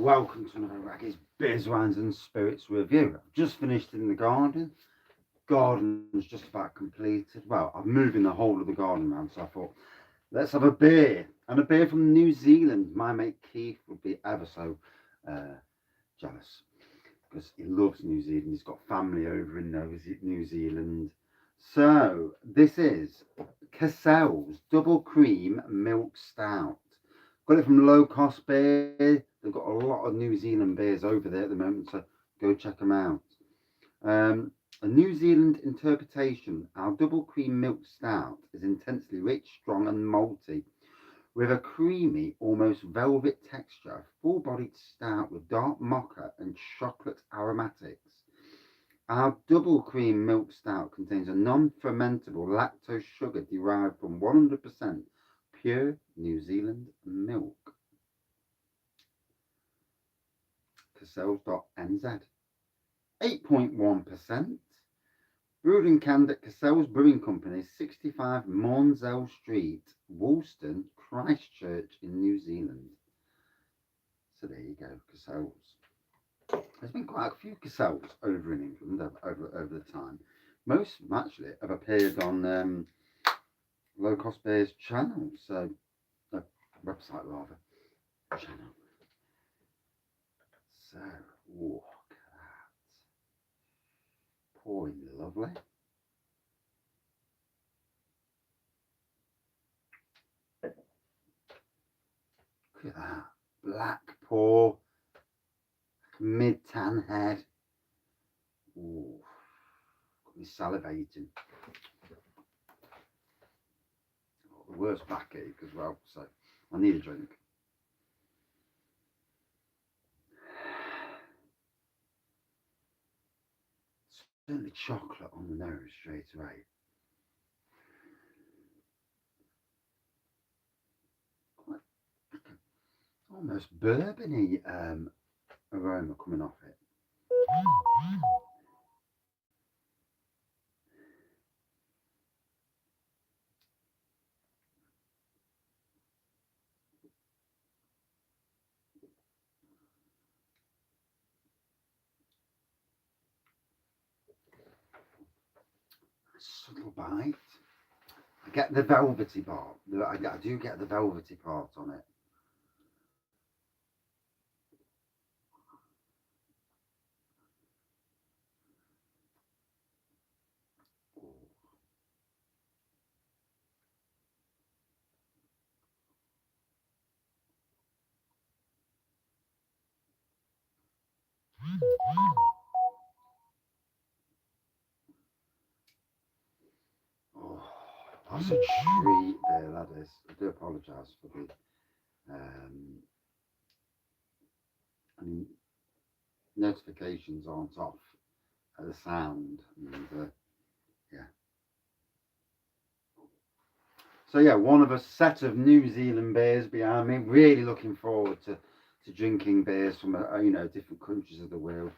welcome to another Wraggy's Beers, Wines and Spirits review. I've just finished in the garden. Garden's just about completed. Well, I'm moving the whole of the garden around, so I thought, let's have a beer. And a beer from New Zealand. My mate Keith would be ever so jealous because he loves New Zealand. He's got family over in New Zealand. So, this is Cassels Double Cream Milk Stout. Got it from LowCostbeer. They've got a lot of New Zealand beers over there at the moment, so go check them out. A New Zealand interpretation. Our double cream milk stout is intensely rich, strong, and malty, with a creamy, almost velvet texture. Full-bodied stout with dark mocha and chocolate aromatics. Our double cream milk stout contains a non-fermentable lactose sugar derived from 100% pure New Zealand milk. Cassels.nz. 8.1%. Brewed and canned at Cassels Brewing Company, 65 Mornsell Street, Woolston, Christchurch in New Zealand. So there you go, Cassels. There's been quite a few Cassels over in England over the time. Most of them actually have appeared on LowCostbeer's channel, so website rather, channel. So, look at that. Pouring lovely. Look at that. Black pour. Mid-tan head. Ooh. Got me salivating. Got the worst backache as well, so I need a drink. Certainly chocolate on the nose straight away. Quite almost bourbony aroma coming off it. Subtle bite. I get the velvety part. I do get the velvety part on it. Oh, that's a treat there, that is. I do apologise for the notifications aren't off at the sound. And, yeah. So yeah, one of a set of New Zealand beers behind me. Really looking forward to drinking beers from different countries of the world.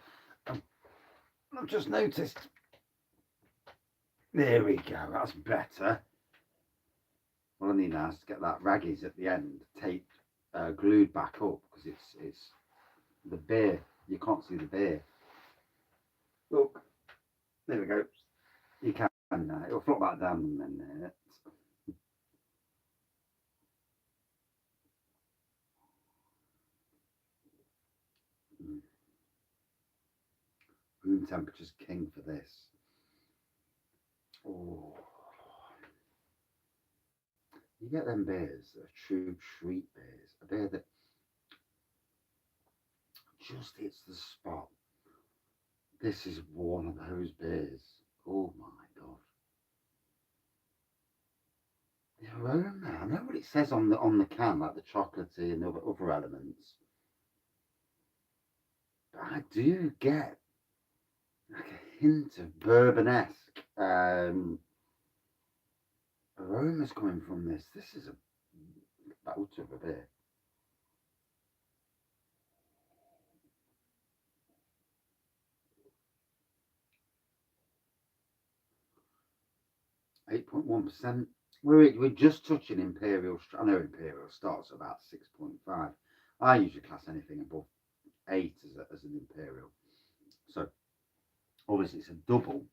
I've just noticed. There we go. That's better. What I need now is to get that Wraggys at the end taped, glued back up, because it's the beer. You can't see the beer. Look, there we go. You can now. It'll flop back down in a minute. Room temperature's king for this. Oh, you get them beers that are true treat beers. A beer that just hits the spot. This is one of those beers. Oh my god. The aroma. I know what it says on the can, like the chocolatey and other elements. But I do get like a hint of bourbon-esque aromas coming from this. This is a bout of a beer. 8.1%. We're just touching Imperial. I know Imperial starts at about 6.5. I usually class anything above 8 as an Imperial. So obviously it's a double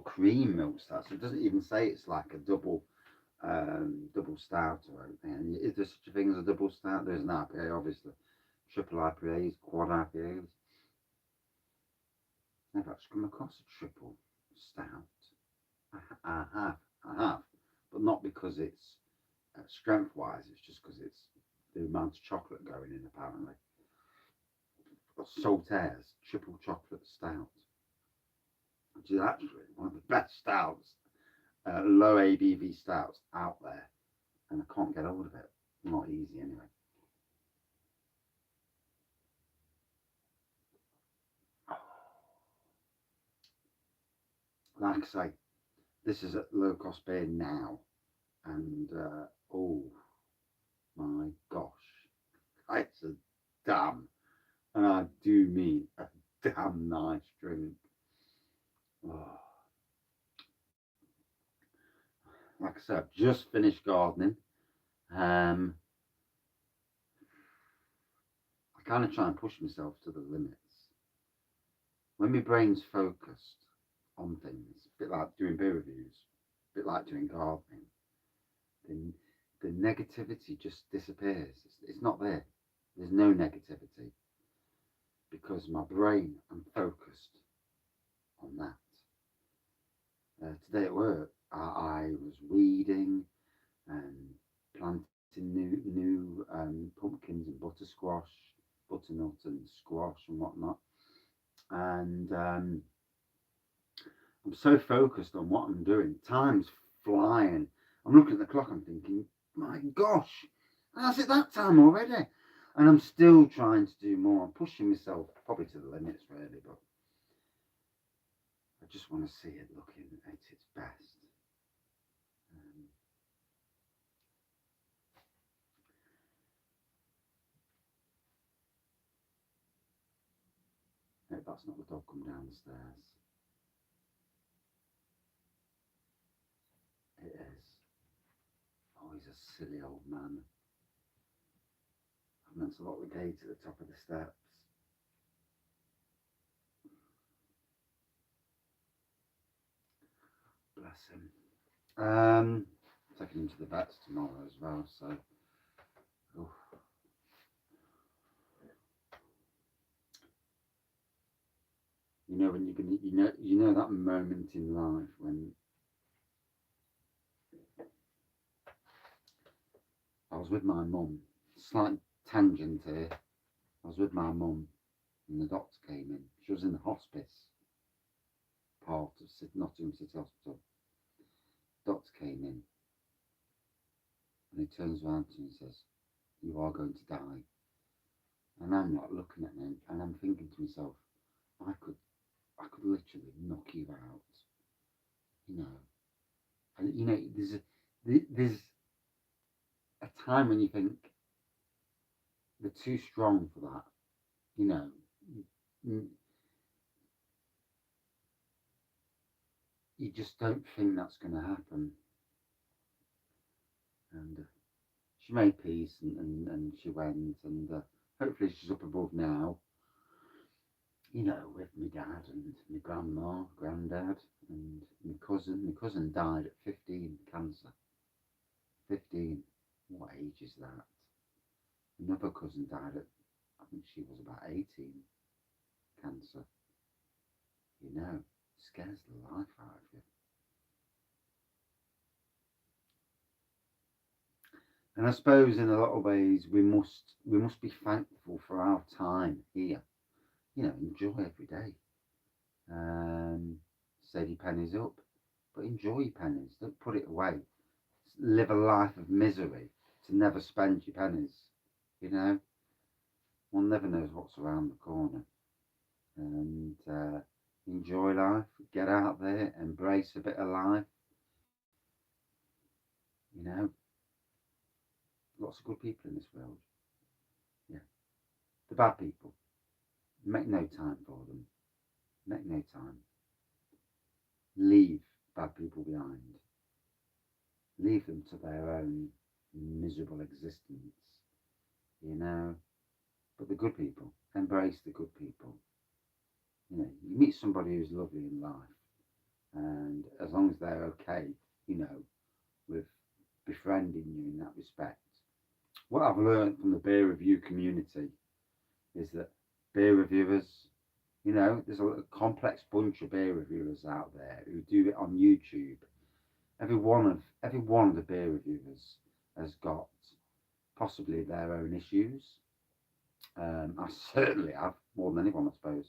cream milk stout. So it doesn't even say it's like a double stout or anything. And is there such a thing as a double stout? There's an IPA, obviously. Triple IPAs, quad IPAs. Never actually come across a triple stout. I have, but not because it's strength-wise. It's just because it's the amount of chocolate going in, apparently. Saltaire's triple chocolate stout, which is actually one of the best stouts, low ABV stouts out there, and I can't get hold of it. Not easy, anyway. Like I say, this is at Low Cost Beer now, and oh my gosh, it's a damn, and I do mean a damn nice drink. Oh. Like I said, I've just finished gardening. I kind of try and push myself to the limits. When my brain's focused on things, a bit like doing beer reviews, a bit like doing gardening, then the negativity just disappears. It's not there. There's no negativity because my brain, I'm focused on that. Today at work, I was weeding and planting new pumpkins and butter squash, butternut and squash and whatnot. And I'm so focused on what I'm doing. Time's flying. I'm looking at the clock. I'm thinking, my gosh, how's it that time already? And I'm still trying to do more. I'm pushing myself probably to the limits, really, but I just want to see it looking at its best. No, that's not the dog come down the stairs. It is. Oh, he's a silly old man. I've meant to lock the gate at the top of the steps. Bless him. Taking him to the vets tomorrow as well, so. Oh. You know when you know that moment in life when I was with my mum. Slight tangent here. I was with my mum, and the doctor came in. She was in the hospice part of Nottingham City Hospital. The doctor came in, and he turns around to me and says, "You are going to die." And I'm like looking at him, and I'm thinking to myself, I could literally knock you out, you know. And you know, there's a time when you think they're too strong for that, you know. You just don't think that's going to happen. And she made peace, and she went, and hopefully she's up above now, you know, with my dad and my grandma, granddad, and my cousin. My cousin died at 15, cancer. 15. What age is that? Another cousin died at, I think she was about 18, cancer. You know, it scares the life out of you. And I suppose in a lot of ways we must be thankful for our time here. You know, enjoy every day. Save your pennies up, but enjoy your pennies. Don't put it away. Live a life of misery to never spend your pennies. You know, one never knows what's around the corner. And enjoy life. Get out there, embrace a bit of life. You know, lots of good people in this world. Yeah, the bad people. Make no time for them. Make no time. Leave bad people behind. Leave them to their own miserable existence. You know, But the good people, embrace the good people. You know, you meet somebody who's lovely in life, and as long as they're okay, you know, with befriending you in that respect. What I've learned from the beer review community is that beer reviewers, you know, there's a complex bunch of beer reviewers out there who do it on YouTube. Every one of the beer reviewers has got possibly their own issues. I certainly have, more than anyone, I suppose.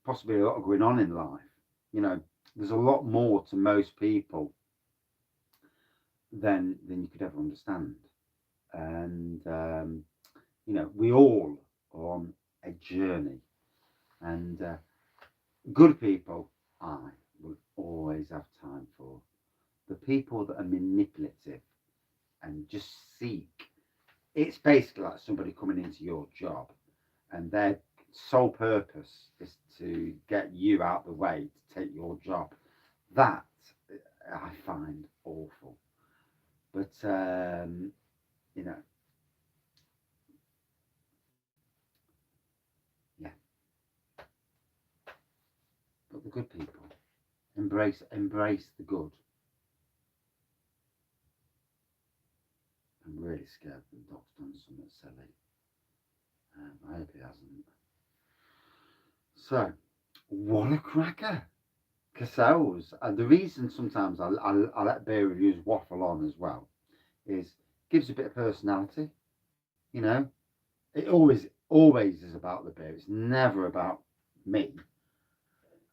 Possibly a lot going on in life. You know, there's a lot more to most people than you could ever understand. And you know, we all are on a journey, and good people, I will always have time for. The people that are manipulative and just seek, it's basically like somebody coming into your job and their sole purpose is to get you out the way to take your job. That I find awful. But you know, yeah. But the good people, embrace the good. I'm really scared the dog's done something silly. I hope he hasn't. So, what a cracker! Cassels. And the reason sometimes I let beer reviews waffle on as well is gives a bit of personality. You know, it always is about the beer. It's never about me.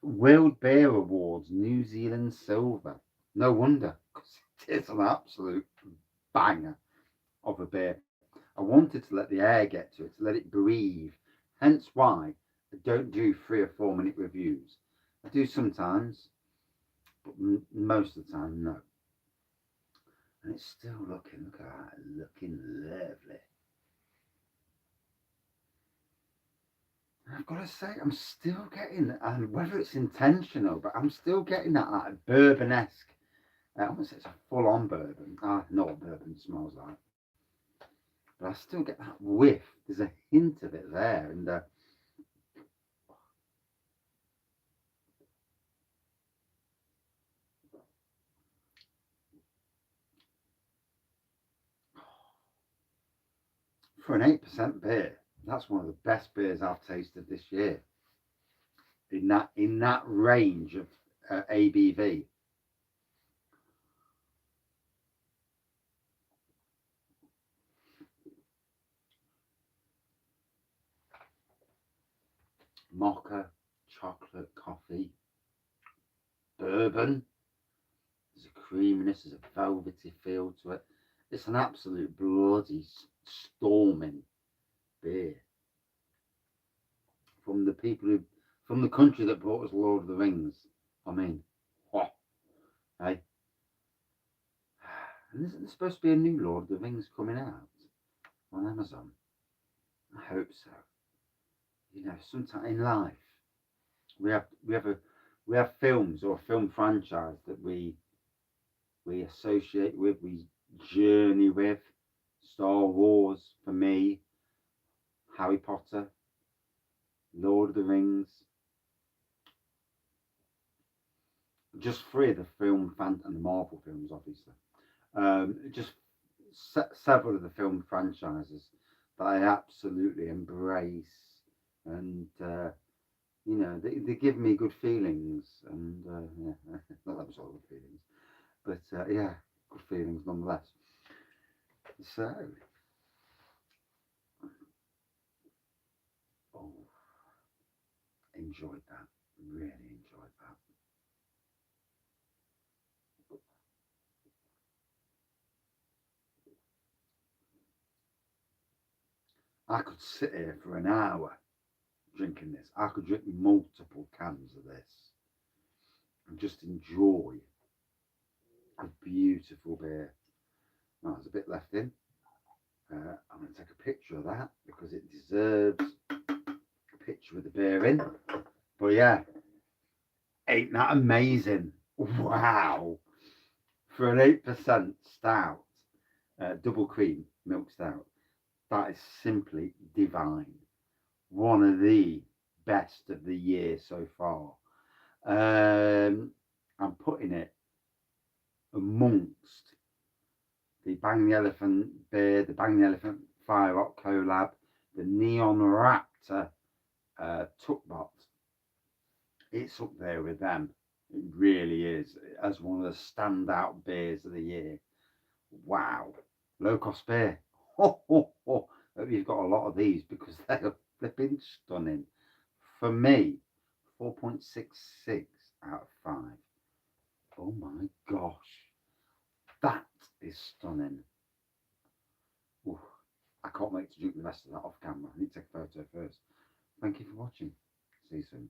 World Beer Awards, New Zealand silver. No wonder, because it's an absolute banger of a beer. I wanted to let the air get to it, to let it breathe. Hence why I don't do 3 or 4 minute reviews. I do sometimes, but most of the time, no. And it's still looking, look at that, looking lovely. And I've got to say, I'm still getting, and whether it's intentional, but I'm still getting that like bourbon-esque. I wouldn't say it's a full-on bourbon. I know what bourbon smells like. But I still get that whiff. There's a hint of it there. And for an 8% beer, that's one of the best beers I've tasted this year. In that range of ABV. Mocha, chocolate, coffee, bourbon. There's a creaminess, there's a velvety feel to it. It's an absolute bloody storming beer from the people who, from the country that brought us Lord of the Rings. I mean, oh, hey. And isn't there supposed to be a new Lord of the Rings coming out on Amazon? I hope so. You know, sometime in life, we have films or a film franchise that we associate with, we journey with. Star Wars for me, Harry Potter, Lord of the Rings. Just 3 of the film fan and the Marvel films, obviously. Just several of the film franchises that I absolutely embrace, and you know, they give me good feelings, and yeah, not that was all good feelings, but yeah, good feelings nonetheless. So, oh, enjoyed that, really enjoyed that. I could sit here for an hour drinking this. I could drink multiple cans of this and just enjoy a beautiful beer. Now, there's a bit left in. I'm going to take a picture of that because it deserves a picture with the beer in. But yeah, ain't that amazing? Wow. For an 8% stout, double cream milk stout, that is simply divine. One of the best of the year so far. I'm putting it amongst the Bang the Elephant beer, the Bang the Elephant Fire Rock collab, the Neon Raptor Tuckbot. It's up there with them. It really is, as one of the standout beers of the year. Wow. Low cost beer. Ho, ho, ho. Hope you've got a lot of these because they've been stunning. For me, 4.66 out of 5. Oh my gosh. That is stunning. Ooh, I can't wait to drink the rest of that off camera. I need to take a photo first. Thank you for watching. See you soon.